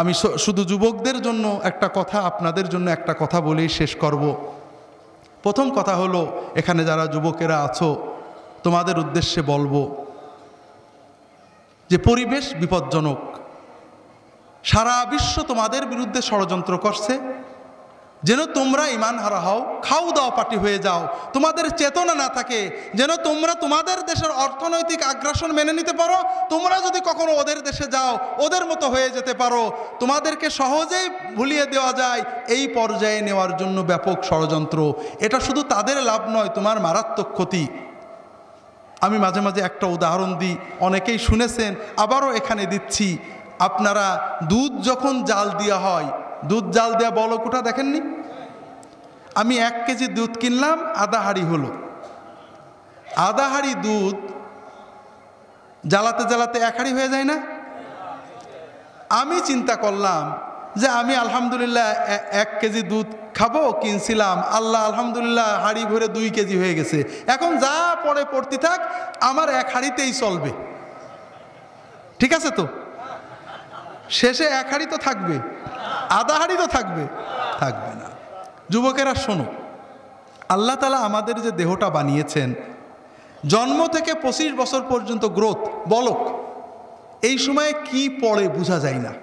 আমি শুধু যুবকদের জন্য একটা কথা, আপনাদের জন্য একটা কথা বলেই শেষ করব। প্রথম কথা হলো, এখানে যারা যুবকেরা আছো তোমাদের উদ্দেশ্যে বলবো যে পরিবেশ বিপজ্জনক। সারা বিশ্ব তোমাদের বিরুদ্ধে ষড়যন্ত্র করছে যেন তোমরা ঈমান হারা হও, খাও দাও পার্টি হয়ে যাও, তোমাদের চেতনা না থাকে, যেন তোমরা তোমাদের দেশের অর্থনৈতিক আগ্রাসন মেনে নিতে পারো, তোমরা যদি কখনো ওদের দেশে যাও ওদের মতো হয়ে যেতে পারো, তোমাদেরকে সহজেই ভুলিয়ে দেওয়া যায়, এই পর্যায়ে নেওয়ার জন্য ব্যাপক ষড়যন্ত্র। এটা শুধু তাদের লাভ নয়, তোমার মারাত্মক ক্ষতি। আমি মাঝে মাঝে একটা উদাহরণ দিই, অনেকেই শুনেছেন, আবারও এখানে দিচ্ছি। আপনারা দুধ যখন জাল দেওয়া হয়, দুধ জাল দেওয়া বলকুঠা দেখেননি? আমি 1 কেজি দুধ কিনলাম, আধা হাঁড়ি হলো। আধা হাঁড়ি দুধ জ্বালাতে জ্বালাতে 1 হাঁড়ি হয়ে যায় না? আমি চিন্তা করলাম যে আমি আলহামদুলিল্লাহ 1 কেজি দুধ খাবো কিনছিলাম, আল্লাহ আলহামদুলিল্লাহ হাঁড়ি ভরে 2 কেজি হয়ে গেছে। এখন যা পরে পড়তে থাক, আমার 1 হাঁড়িতেই চলবে। ঠিক আছে তো? শেষে 1 হাঁড়ি তো থাকবে, আধা হাঁড়ি তো থাকবে না। যুবকেরা শোনো, আল্লাহ তাআলা আমাদের যে দেহটা বানিয়েছেন, জন্ম থেকে 25 বছর পর্যন্ত গ্রোথ, বলক, এই সময়ে কি পড়ে বোঝা যায় না।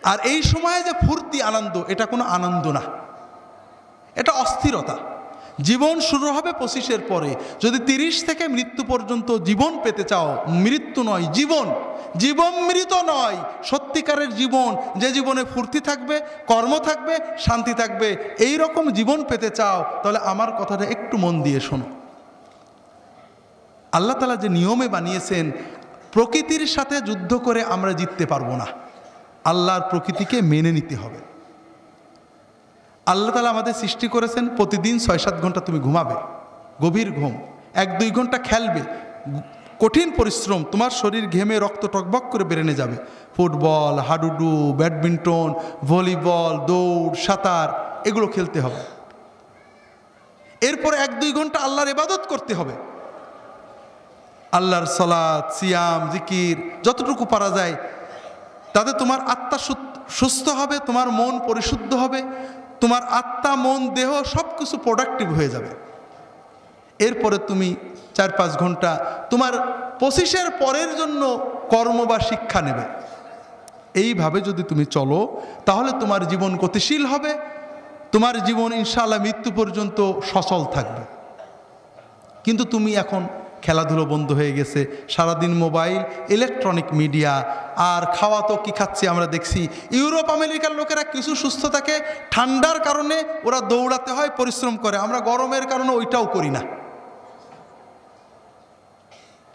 আর এই সময়ে যে ফুর্তি আনন্দ, এটা কোনো আনন্দ না, এটা অস্থিরতা। জীবন শুরু হবে 25-এর পরে। যদি 30 থেকে মৃত্যু পর্যন্ত জীবন পেতে চাও, মৃত্যু নয় জীবন, জীবন মৃত নয়, সত্যিকারের জীবন, যে জীবনে ফুর্তি থাকবে, কর্ম থাকবে, শান্তি থাকবে, এই রকম জীবন পেতে চাও, তাহলে আমার কথাটা একটু মন দিয়ে শোনো। আল্লাহ তাআলা যে নিয়মে বানিয়েছেন, প্রকৃতির সাথে যুদ্ধ করে আমরা জিততে পারবো না, আল্লাহর প্রকৃতিকে মেনে নিতে হবে। আল্লাহ তাআলা আমাদের সৃষ্টি করেছেন, প্রতিদিন 6-7 ঘন্টা তুমি ঘুমাবে, গভীর ঘুম, 1-2 ঘন্টা খেলবে, কঠিন পরিশ্রম, তোমার শরীর ঘেমে রক্ত টকবক করে বেরেনে যাবে। ফুটবল, হাডুডু, ব্যাডমিন্টন, ভলিবল, দৌড়, সাঁতার, এগুলো খেলতে হবে। এরপর 1-2 ঘন্টা আল্লাহর ইবাদত করতে হবে, আল্লাহর সালাত, সিয়াম, জিকির, যতটুকু পারা যায়। তাতে তোমার আত্মা সুস্থ হবে, তোমার মন পরিশুদ্ধ হবে, তোমার আত্মা, মন, দেহ সব কিছু প্রোডাক্টিভ হয়ে যাবে। এরপরে তুমি 4-5 ঘন্টা তোমার 25-এর পরের জন্য কর্ম বা শিক্ষা নেবে। এইভাবে যদি তুমি চলো, তাহলে তোমার জীবন গতিশীল হবে, তোমার জীবন ইনশাআল্লাহ মৃত্যু পর্যন্ত সচল থাকবে। কিন্তু তুমি এখন খেলাধুলো বন্ধ হয়ে গেছে, সারাদিন মোবাইল, ইলেকট্রনিক মিডিয়া, আর খাওয়া তো কি খাচ্ছি আমরা দেখছি। ইউরোপ আমেরিকার লোকেরা কিছু সুস্থ থাকে, ঠান্ডার কারণে ওরা দৌড়াতে হয়, পরিশ্রম করে, আমরা গরমের কারণে ওইটাও করি না।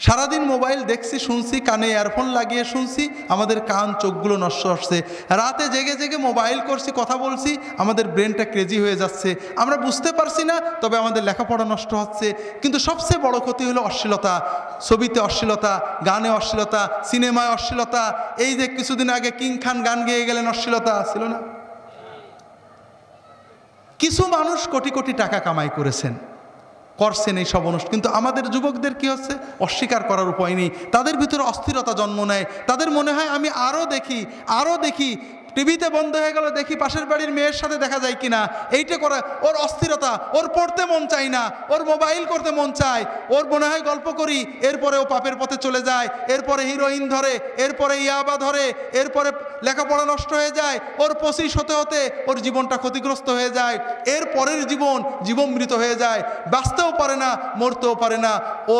সারাদিন মোবাইল দেখছি, শুনছি, কানে ইয়ারফোন লাগিয়ে শুনছি, আমাদের কান চোখগুলো নষ্ট হচ্ছে। রাতে জেগে জেগে মোবাইল করছি, কথা বলছি, আমাদের ব্রেনটা ক্রেজি হয়ে যাচ্ছে, আমরা বুঝতে পারছি না, তবে আমাদের লেখাপড়া নষ্ট হচ্ছে। কিন্তু সবচেয়ে বড় ক্ষতি হলো অশ্লীলতা, ছবিতে অশ্লীলতা, গানে অশ্লীলতা, সিনেমায় অশ্লীলতা। এই যে কিছুদিন আগে কিং খান গান গেয়ে গেলেন, অশ্লীলতা ছিল না? কিছু মানুষ কোটি কোটি টাকা কামাই করছেন এই সব অনুষ্ঠান, কিন্তু আমাদের যুবকদের কি হচ্ছে, অস্বীকার করার উপায় নেই। তাদের ভিতরে অস্থিরতা জন্ম নেয়, তাদের মনে হয় আমি আরও দেখি, টিভিতে বন্ধ হয়ে গেল, দেখি পাশের বাড়ির মেয়ের সাথে দেখা যায় কিনা, এইটা করে ওর অস্থিরতা, ওর পড়তে মন চায় না, ওর মোবাইল করতে মন চায়, ওর মনে হয় গল্প করি, এরপরে ও পাপের পথে চলে যায়, এরপরে হিরোইন ধরে, এরপরে ইয়াবা ধরে, এরপরে লেখাপড়া নষ্ট হয়ে যায়, ওর 25 হতে হতে ওর জীবনটা ক্ষতিগ্রস্ত হয়ে যায়, এর পরের জীবন মৃত হয়ে যায়, বাঁচতেও পারে না, মরতেও পারে না, ও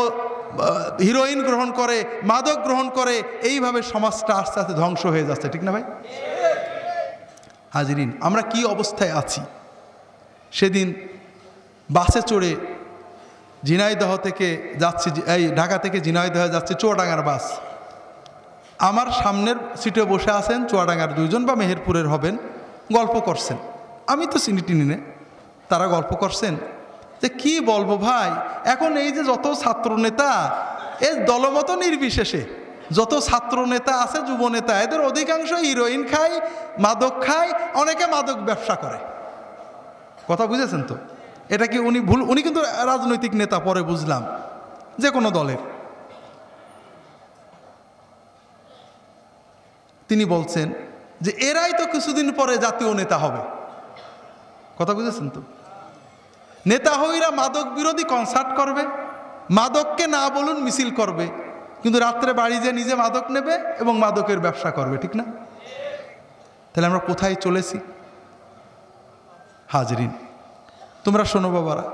হিরোইন গ্রহণ করে, মাদক গ্রহণ করে, এইভাবে সমাজটা আস্তে আস্তে ধ্বংস হয়ে যাচ্ছে। ঠিক না ভাই? হাজিরিন, আমরা কি অবস্থায় আছি। সেদিন বাসে চড়ে ঝিনাইদহ থেকে যাচ্ছি, এই ঢাকা থেকে ঝিনাইদহ যাচ্ছি, চুয়াডাঙ্গার বাস। আমার সামনের সিটে বসে আছেন চুয়াডাঙ্গার 2 জন বা মেহেরপুরের হবেন, গল্প করছেন। আমি তো চিনি টিনি নে, তারা গল্প করছেন যে কি বলবো ভাই, এখন এই যে যত ছাত্র নেতা, এই দলমত নির্বিশেষে যত ছাত্র নেতা আছে, যুব নেতা, এদের অধিকাংশ হিরোইন খায়, মাদক খায়, অনেকে মাদক ব্যবসা করে। কথা বুঝেছেন তো? এটা কি উনি ভুল? উনি কিন্তু রাজনৈতিক নেতা, পরে বুঝলাম, যে কোনো দলের। তিনি বলছেন যে এরাই তো কিছুদিন পরে জাতীয় নেতা হবে। কথা বুঝেছেন তো? নেতা হইরা মাদক বিরোধী কনসার্ট করবে, মাদককে না বলুন মিছিল করবে, কিন্তু রাত্রে বাড়ি যেয়ে নিজে মাদক নেবে এবং মাদকের ব্যবসা করবে, ঠিক না? তাহলে আমরা কোথায় চলেছি? হাজরিন, তোমরা শোনো বাবারা,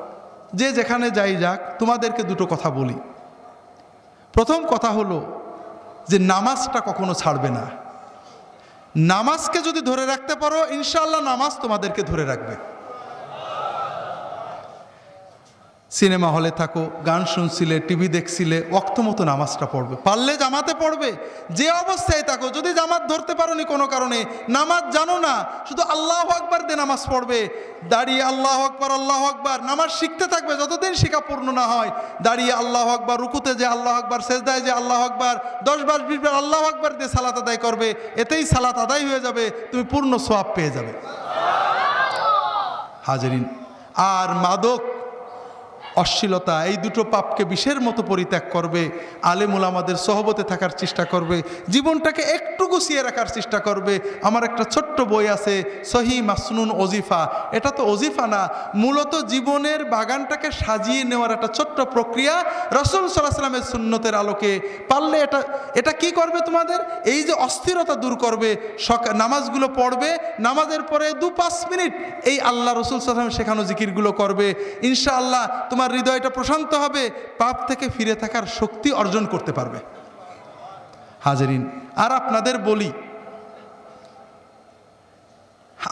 যে যেখানে যাই যাক, তোমাদেরকে দুটো কথা বলি। প্রথম কথা হলো যে নামাজটা কখনো ছাড়বে না। নামাজকে যদি ধরে রাখতে পারো, ইনশাআল্লাহ নামাজ তোমাদেরকে ধরে রাখবে। সিনেমা হলে থাকো, গান শুনছিলে, টিভি দেখছিলে, ওয়াক্ত মতো নামাজটা পড়বে, পারলে জামাতে পড়বে। যে অবস্থায় থাকো, যদি জামাত ধরতে পারোনি কোনো কারণে, নামাজ জানো না, শুধু আল্লাহু আকবার দিয়ে নামাজ পড়বে। দাঁড়িয়ে আল্লাহু আকবার আল্লাহু আকবার নামাজ শিখতে থাকবে, যতদিন শিখা পূর্ণ না হয়। দাঁড়িয়ে আল্লাহু আকবার, রুকুতে যে আল্লাহু আকবার, সেজদায় যে আল্লাহু আকবার, 10 বার 20 বার আল্লাহু আকবার দিয়ে সালাত আদায় করবে। এতেই সালাত আদায় হয়ে যাবে, তুমি পূর্ণ সওয়াব পেয়ে যাবে। হাজরিন, আর মাদক, অশ্লীলতা, এই দুটো পাপকে বিষের মতো পরিত্যাগ করবে। আলেম ওলামাদের সহবতে থাকার চেষ্টা করবে, জীবনটাকে একটু গুছিয়ে রাখার চেষ্টা করবে। আমার একটা ছোট্ট বই আছে, সহি মাসনুন ওজিফা। এটা তো ওজিফা না, মূলত জীবনের বাগানটাকে সাজিয়ে নেওয়ার একটা ছোট্ট প্রক্রিয়া, রাসূল সাল্লাল্লাহু আলাইহি ওয়াসাল্লামের সুন্নতের আলোকে। পারলে এটা কি করবে? তোমাদের এই যে অস্থিরতা দূর করবে। নামাজগুলো পড়বে, নামাজের পরে 2-5 মিনিট এই আল্লাহ রাসূল সাল্লাল্লাহু আলাইহি ওয়াসাল্লাম শেখানো জিকিরগুলো করবে। ইনশাআল্লাহ তোমার হৃদয়টা প্রশান্ত হবে, পাপ থেকে ফিরে থাকার শক্তি অর্জন করতে পারবে। হাজরিন, আর আপনাদের বলি,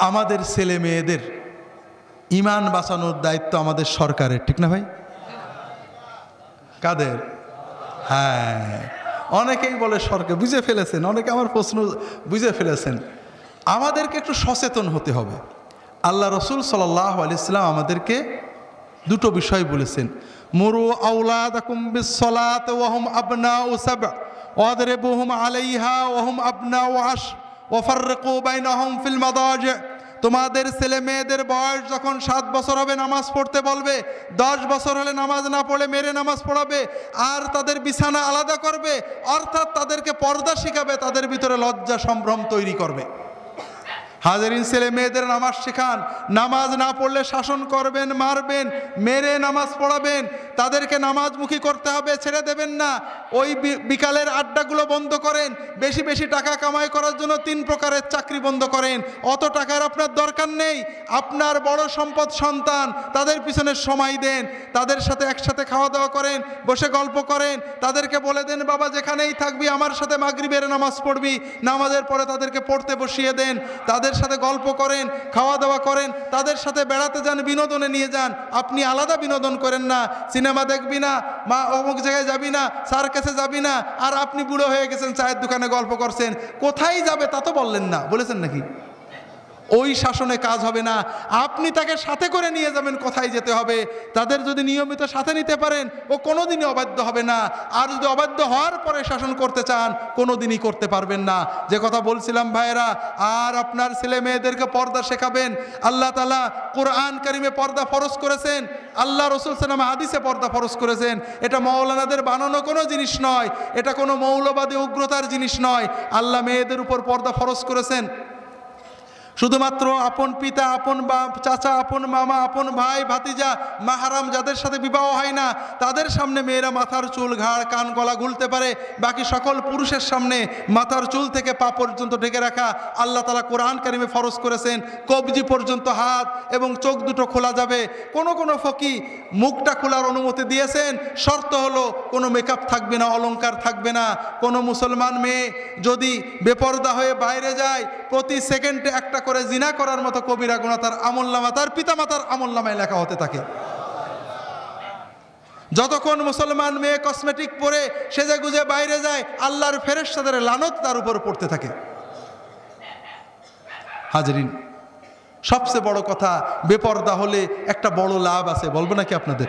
আমাদের ছেলে মেয়েদের ঈমান বাঁচানোর দায়িত্ব আমাদের সরকারের, ঠিক না ভাই? কাদের? হ্যাঁ, অনেকেই বলে সরকার, বুঝে ফেলেছেন, অনেকে আমার প্রশ্ন বুঝে ফেলেছেন। আমাদেরকে একটু সচেতন হতে হবে। আল্লাহ রাসূল সাল্লাল্লাহু আলাইহি ওয়াসাল্লাম আমাদেরকে দুটো বিষয় বলেছেন, মুরু আওলাদাকুম বিসসালাতি ওয়া হুম আবনাউ সাবআ ওয়াদরিবুহুম আলাইহা ওয়া হুম আবনাউ আশর ওয়া ফাররিকু বাইনাহুম ফিল মাদাজি। তোমাদের ছেলে মেয়েদের বয়স যখন 7 বছর হবে নামাজ পড়তে বলবে, 10 বছর হলে নামাজ না পড়ে মেরে নামাজ পড়াবে, আর তাদের বিছানা আলাদা করবে, অর্থাৎ তাদেরকে পর্দা শিখাবে, তাদের ভিতরে লজ্জা সম্ভ্রম তৈরি করবে। হাজারিন, ছেলে মেয়েদের নামাজ শেখান, নামাজ না পড়লে শাসন করবেন, মারবেন, মেরে নামাজ পড়াবেন, তাদেরকে নামাজমুখী করতে হবে, ছেড়ে দেবেন না। ওই বিকালের আড্ডাগুলো বন্ধ করেন, বেশি বেশি টাকা কামাই করার জন্য 3 প্রকারের চাকরি বন্ধ করেন। অত টাকার আপনার দরকার নেই, আপনার বড় সম্পদ সন্তান, তাদের পিছনে সময় দেন, তাদের সাথে একসাথে খাওয়া দাওয়া করেন, বসে গল্প করেন, তাদেরকে বলে দেন বাবা যেখানেই থাকবি আমার সাথে মাগরিবের নামাজ পড়বি, নামাজের পরে তাদেরকে পড়তে বসিয়ে দেন, তাদের সাথে গল্প করেন, খাওয়া দাওয়া করেন, তাদের সাথে বেড়াতে যান, বিনোদনে নিয়ে যান। আপনি আলাদা বিনোদন করেন না, সিনেমা দেখবি না, মা অমুক জায়গায় যাবি না, সার্কাসে যাবি না, আর আপনি বুড়ো হয়ে গেছেন, চায়ের দোকানে গল্প করছেন। কোথায় যাবে তা তো বললেন না, বলেছেন নাকি? ওই শাসনে কাজ হবে না, আপনি তাকে সাথে করে নিয়ে যাবেন কোথায় যেতে হবে। তাদের যদি নিয়মিত সাথে নিতে পারেন, ও কোনোদিনই অবাধ্য হবে না। আর যদি অবাধ্য হওয়ার পরে শাসন করতে চান, কোনোদিনই করতে পারবেন না। যে কথা বলছিলাম ভাইয়েরা, আর আপনার ছেলে মেয়েদেরকে পর্দা শেখাবেন। আল্লাহ তাআলা কোরআন কারিমে পর্দা ফরজ করেছেন, আল্লাহ রাসূল সাল্লাল্লাহু আলাইহি ওয়াসাল্লাম হাদিসে পর্দা ফরজ করেছেন। এটা মাওলানাদের বানানো কোনো জিনিস নয়, এটা কোনো মৌলবাদী উগ্রতার জিনিস নয়। আল্লাহ মেয়েদের উপর পর্দা ফরজ করেছেন। শুধুমাত্র আপন পিতা, আপন বাপ, চাচা, আপন মামা, আপন ভাই, ভাতিজা, মাহারাম যাদের সাথে বিবাহ হয় না, তাদের সামনে মেয়েরা মাথার চুল, ঘাড়, কান, গলা খুলতে পারে। বাকি সকল পুরুষের সামনে মাথার চুল থেকে পা পর্যন্ত ঢেকে রাখা আল্লাহ তাআলা কোরআন কারিমে ফরজ করেছেন। কবজি পর্যন্ত হাত এবং চোখ দুটো খোলা যাবে। কোনো ফকি মুখটা খোলার অনুমতি দিয়েছেন, শর্ত হলো কোনো মেকআপ থাকবে না, অলংকার থাকবে না। কোনো মুসলমান মেয়ে যদি বেপরদা হয়ে বাইরে যায়, প্রতি সেকেন্ডে একটা করে জিনা করার মতো কবিরা গুনাহ তার আমলনামা, তার পিতামাতার আমলনামায় লেখা হতে থাকে। যতক্ষণ মুসলমান মেয়ে কসমেটিক পরে সেজে গুজে বাইরে যায়, আল্লাহর ফেরেশতাদের লানত তার উপর পড়তে থাকে। হাজরিন, সবচেয়ে বড় কথা, বেপরদা হলে একটা বড় লাভ আছে, বলবো নাকি আপনাদের?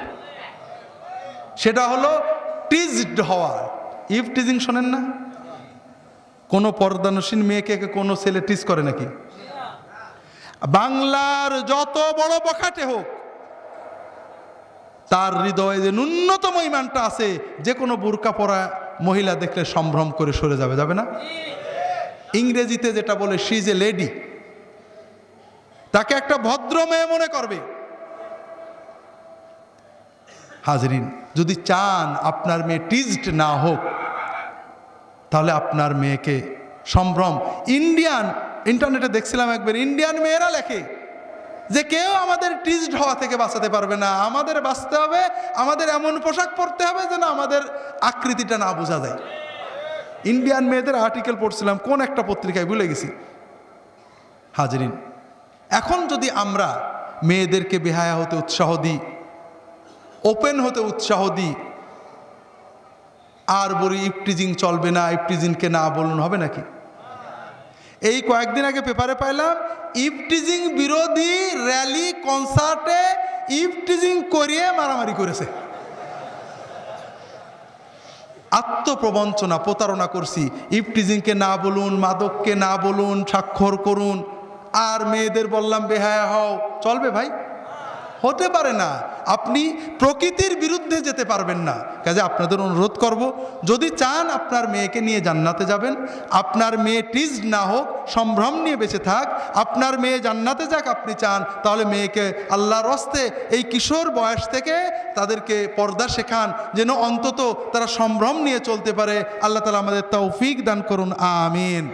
সেটা হলো টিজড হওয়া। ইভ টিজিং শোনেন না? কোনো পর্দানসীন মেয়েকে কোনো ছেলে টিজ করে নাকি? বাংলার যত বড় বখাটে হোক, তার হৃদয়ে যে ন্যূনতম ঈমানটা আছে, যে কোনো বুরকা পরা মহিলা দেখলে সম্ভ্রম করে সরে যাবে, যাবে না? ইংরেজিতে যেটা বলে শি ইজ এ লেডি, তাকে একটা ভদ্র মেয়ে মনে করবে। হাজরিন, যদি চান আপনার মেয়ে টিজড না হোক, তাহলে আপনার মেয়েকে সম্ভ্রম, ইন্টারনেটে দেখছিলাম একবার, ইন্ডিয়ান মেয়েরা লেখে যে কেউ আমাদের টিজড হওয়া থেকে বাঁচাতে পারবে না, আমাদের বাঁচতে হবে, আমাদের এমন পোশাক পরতে হবে যেন আমাদের আকৃতিটা না বোঝা যায়। ইন্ডিয়ান মেয়েদের আর্টিকেল পড়ছিলাম কোন একটা পত্রিকায়, ভুলে গেছি। হাজরিন, এখন যদি আমরা মেয়েদেরকে বেহায়া হতে উৎসাহ দিই, ওপেন হতে উৎসাহ দিই, আর বলি ইফটিজিং চলবে না, ইফটিজিংকে না বলুন, হবে নাকি? এই কয়েকদিন আগে পেপারে পাইলাম ইফটিজিং বিরোধী র্যালি কনসার্টে ইফটিজিং করিয়ে মারামারি করেছে। আত্মপ্রবঞ্চনা, প্রতারণা করছি। ইফটিজিংকে না বলুন, মাদককে না বলুন, স্বাক্ষর করুন, আর মেয়েদের বললাম বেহায়া হও, চলবে ভাই? হতে পারে না। আপনি প্রকৃতির বিরুদ্ধে যেতে পারবেন না। কাজে আপনাদের অনুরোধ করব, যদি চান আপনার মেয়েকে নিয়ে জান্নাতে যাবেন, আপনার মেয়ে টিজড না হোক, সম্ভ্রম নিয়ে বেঁচে থাক, আপনার মেয়ে জান্নাতে যাক আপনি চান, তাহলে মেয়েকে আল্লাহর হস্তে এই কিশোর বয়স থেকে তাদেরকে পর্দা শেখান, যেন অন্তত তারা সম্ভ্রম নিয়ে চলতে পারে। আল্লাহ তাআলা আমাদের তৌফিক দান করুন, আমিন।